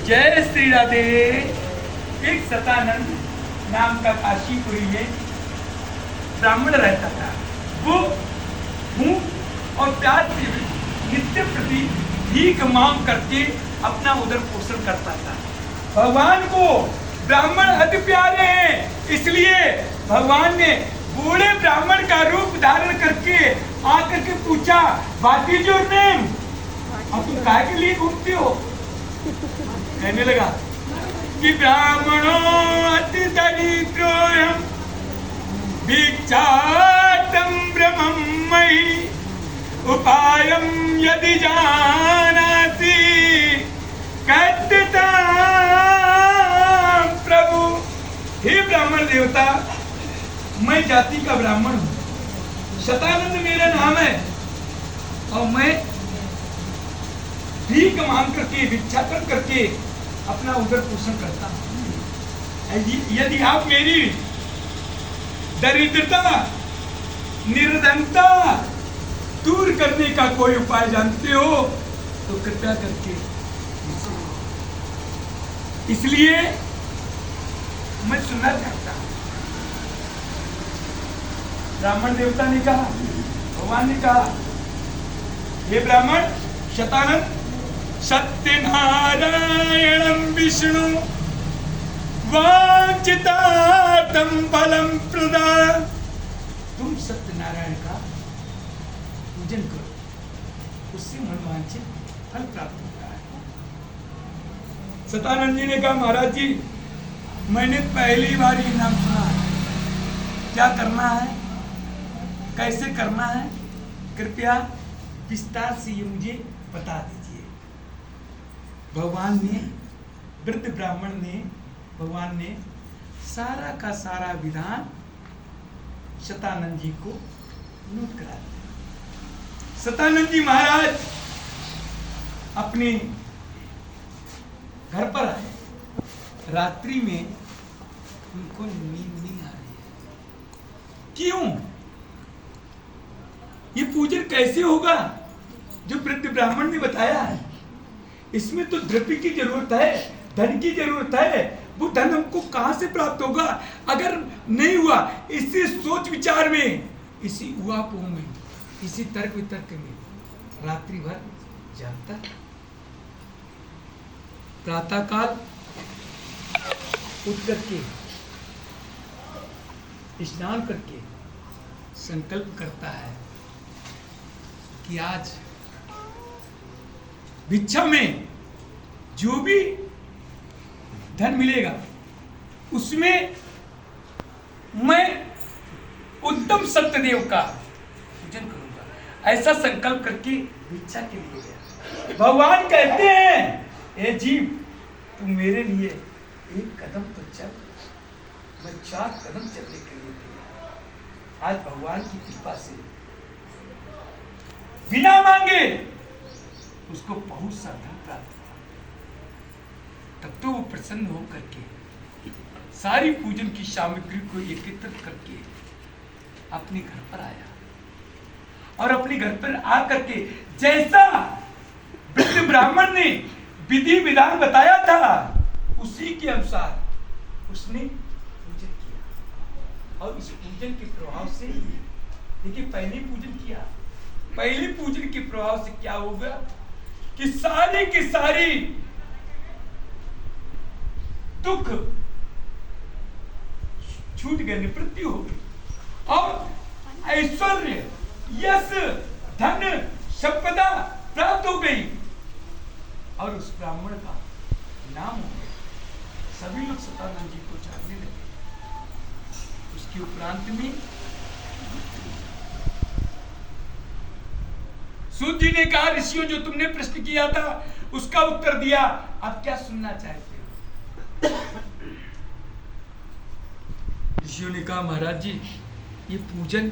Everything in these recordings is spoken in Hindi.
जय श्री राधे। एक सतानंद नाम का काशीपुरी में ब्राह्मण रहता था। वो भूख और प्यास से नित्य प्रति भीख मांग करके अपना उदर पोषण करता था। भगवान को ब्राह्मण अति प्यारे हैं, इसलिए भगवान ने बूढ़े ब्राह्मण का रूप धारण करके आकर के पूछा, व्हाट इज योर नेम? अब तुम काहे के लिए घूमते हो? कहने लगा कि ब्राह्मणों अति दरिद्रोऽहं भिक्षाटं ब्रह्मं मयि उपायं यदि जानासि कथ्यतां प्रभु। हे ब्राह्मण देवता, मैं जाति का ब्राह्मण हूँ, शतानंद मेरा नाम है और मैं भीख मांग करके भिक्षाटन करके अपना उदर पोषण करता हूँ। यदि आप मेरी दरिद्रता निर्धनता दूर करने का कोई उपाय जानते हो तो कृपया करके, इसलिए मैं सुनना चाहता हूं। ब्राह्मण देवता ने कहा, भगवान ने कहा, हे ब्राह्मण शतानंद, सत्यनारायणं विष्णु वांछितार्थं फलं प्रदा। तुम सत्यनारायण का पूजन करो, उससे मनवांछित फल प्राप्त होता है। सतानंद जी ने कहा, महाराज जी मैंने पहली बार ये नाम सुना है, क्या करना है, कैसे करना है, कृपया विस्तार से ये मुझे बता दीजिए। भगवान ने, वृद्ध ब्राह्मण ने, भगवान ने सारा का सारा विधान शतानंद जी को नोट करा दिया। शतानंद जी महाराज अपने घर पर आए। रात्रि में उनको नींद नहीं आ रही है। क्यों? ये पूजन कैसे होगा जो वृद्ध ब्राह्मण ने बताया है? इसमें तो द्रव्य की जरूरत है, धन की जरूरत है। वो धन हमको कहां से प्राप्त होगा? अगर नहीं हुआ, इसी सोच विचार में, इसी उहापोह में, इसी तर्क वितर्क में रात्रि भर जागता। प्रातः काल उठ करके स्नान करके संकल्प करता है कि आज भिक्षा में जो भी धन मिलेगा उसमें मैं उत्तम सत्यदेव का पूजन करूंगा। ऐसा संकल्प करके भिक्षा के लिए गया। भगवान कहते हैं, ए जीव, तू मेरे लिए एक कदम तो चल, मैं 4 कदम चलने के लिए तैयार। आज भगवान की कृपा से बिना मांगे उसको बहुत सा धन प्राप्त हुआ। तब तो वो प्रसन्न होकर के सारी पूजन की सामग्री को एकत्रित करके अपने घर पर आया और अपने घर पर आकर के जैसा वृद्ध ब्राह्मण ने विधि विधान बताया था उसी के अनुसार उसने पूजन किया। और इस पूजन के प्रभाव से, देखिए पहले पूजन किया, पहले पूजन के प्रभाव से क्या होगा कि सारी की सारी दुख छूट गए, निवृत्ति हो गई और ऐश्वर्य, यश, धन, संपदा प्राप्त हो गई और उस ब्राह्मण का नाम हो गया। सभी लोग सतानंद जी को जानने लगे। उसके उपरांत में सूत जी ने कहा, ऋषियों जो तुमने प्रश्न किया था उसका उत्तर दिया, अब क्या सुनना चाहते हो? ऋषियों ने कहा, महाराज जी ये पूजन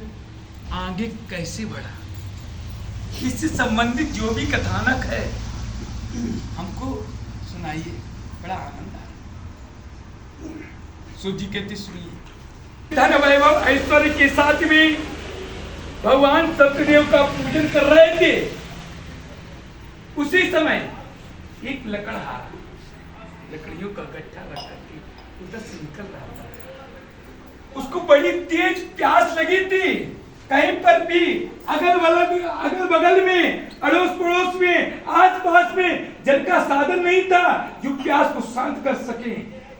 आगे कैसे बढ़ा, इससे संबंधित जो भी कथानक है हमको सुनाइए, बड़ा आनंद आया। सूत जी कहते, सुनिए। धन वैभव ऐश्वर्य के साथ में भगवान सत्यदेव का पूजन कर रहे थे। उसी समय एक लकड़हारा लकड़ियों का गट्ठा रख करके उधर से निकल रहा था। उसको बड़ी तेज प्यास लगी थी। कहीं पर भी अगल बगल में, अड़ोस पड़ोस में, आस पास में जल का साधन नहीं था जो प्यास को शांत कर सके।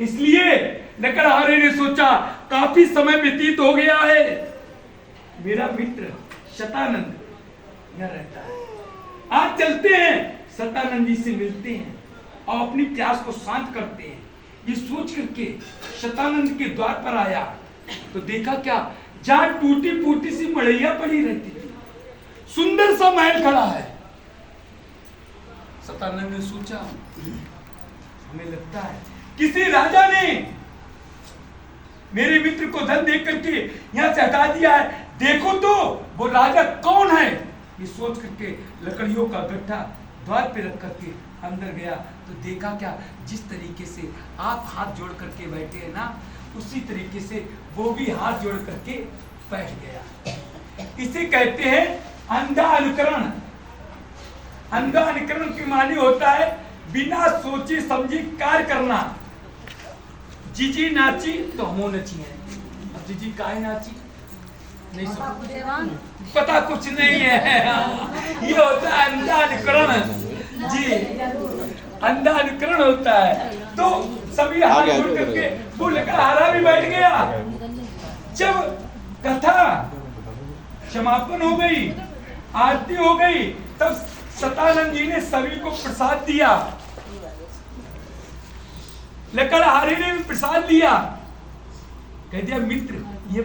इसलिए लकड़हारे ने सोचा काफी समय व्यतीत हो गया है, मेरा मित्र शतानंद न रहता है, आज चलते हैं शतानंद जी से मिलते हैं और अपनी प्यास को शांत करते हैं। ये सोच करके शतानंद के द्वार पर आया तो देखा क्या, जहां टूटी फूटी सी मड़ैया पड़ी रहती थी, सुंदर सा महल खड़ा है। शतानंद ने सोचा हमें लगता है किसी राजा ने मेरे मित्र को धन देकर के यहां से हटा दिया है, देखो तो वो राजा कौन है। ये सोच करके लकड़ियों का गट्ठा द्वार पे रख करके अंदर गया तो देखा क्या, जिस तरीके से आप हाथ जोड़ करके बैठे हैं ना, उसी तरीके से वो भी हाथ जोड़ करके बैठ गया। इसे कहते हैं अंधा अनुकरण। अंधा अनुकरण की मानी होता है बिना सोचे समझे कार्य करना। जीजी नाची तो हमो नची है। अब जीजी काहे नाची नहीं समझ, पता कुछ नहीं है। ये होता है अंधा अनुकरण जी, अंधा अनुकरण होता है। तो सभी हाथ जोड़ करके वो लकड़हारा भी बैठ गया। जब कथा समापन हो गई, आरती हो गई, तब शतानंद जी ने सभी को प्रसाद दिया। लकड़हारे ने भी प्रसाद दिया, कह दिया मित्र